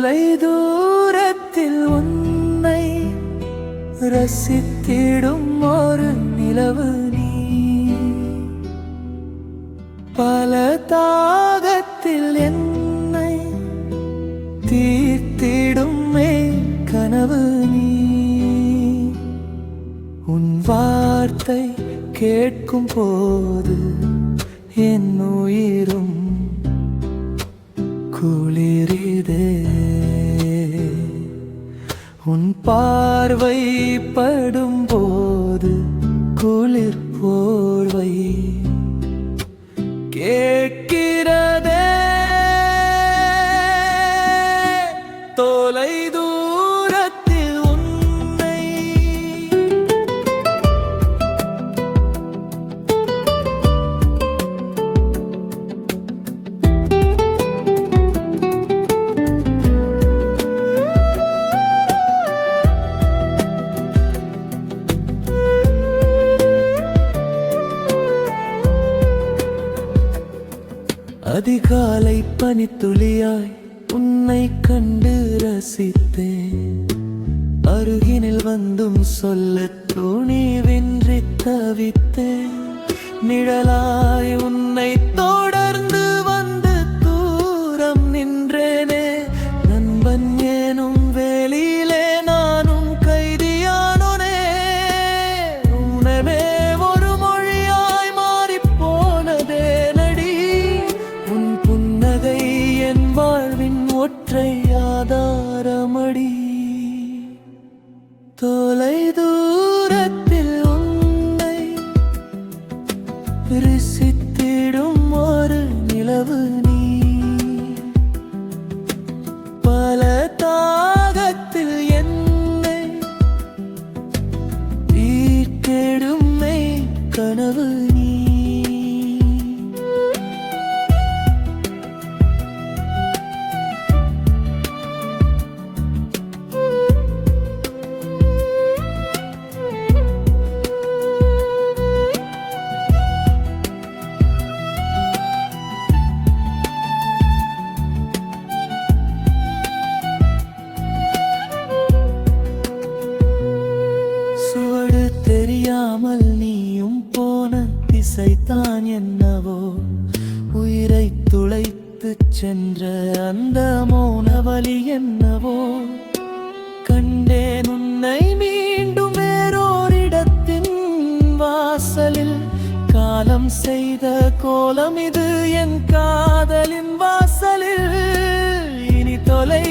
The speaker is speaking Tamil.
தொலை தூரத்தில் உன்னை ரசித்திடும் ஒரு நிலவு நீ. பல தாகத்தில் என்னை தீர்த்திடும் கனவு நீ. உன் வார்த்தை கேட்கும் போது என் உயிரும் குளிரிதே. உன் பார்வை படும் போது குளிர் போர்வை கேட்கிறதே. தொலை தூரத்தில் உன்னை அதிகாலை பனித்துளியாய் உன்னை கண்டு ரசித்தேன். அருகினில் வந்தும் சொல்ல துணிவின்றி தவித்தேன். நிழலாய் உன்னை தொடர்ந்து வந்து தூரம் நின்றேனே. நண்பன் ஏனும் வேலியிலே நானும் கைதியானோனே. உணவே ஒரு மொழியாய் மாறிப்போனதே நடி. உன் புன்னகை என் வாழ்வின் ஒற்றை ஆதாரமடி. தொலை தூரத்தில் உன்னை ரசித்திடும் ஒரு நிலவு நீ. பல தாகத்தில் என்னை ஈர்த்திடும் கனவு நீ. சுவடு தெரியாமல் நீயும் போன திசைத்தான் என்னவோ. உயிரை துளைத்து சென்ற அந்த மௌன வலி என்னவோ. கண்டேன் உன்னை மீண்டும் வேறோரிடத்தின் வாசலில். காலம் செய்த கோலம் இது என் காதலின் வாசலில். இனி தொலை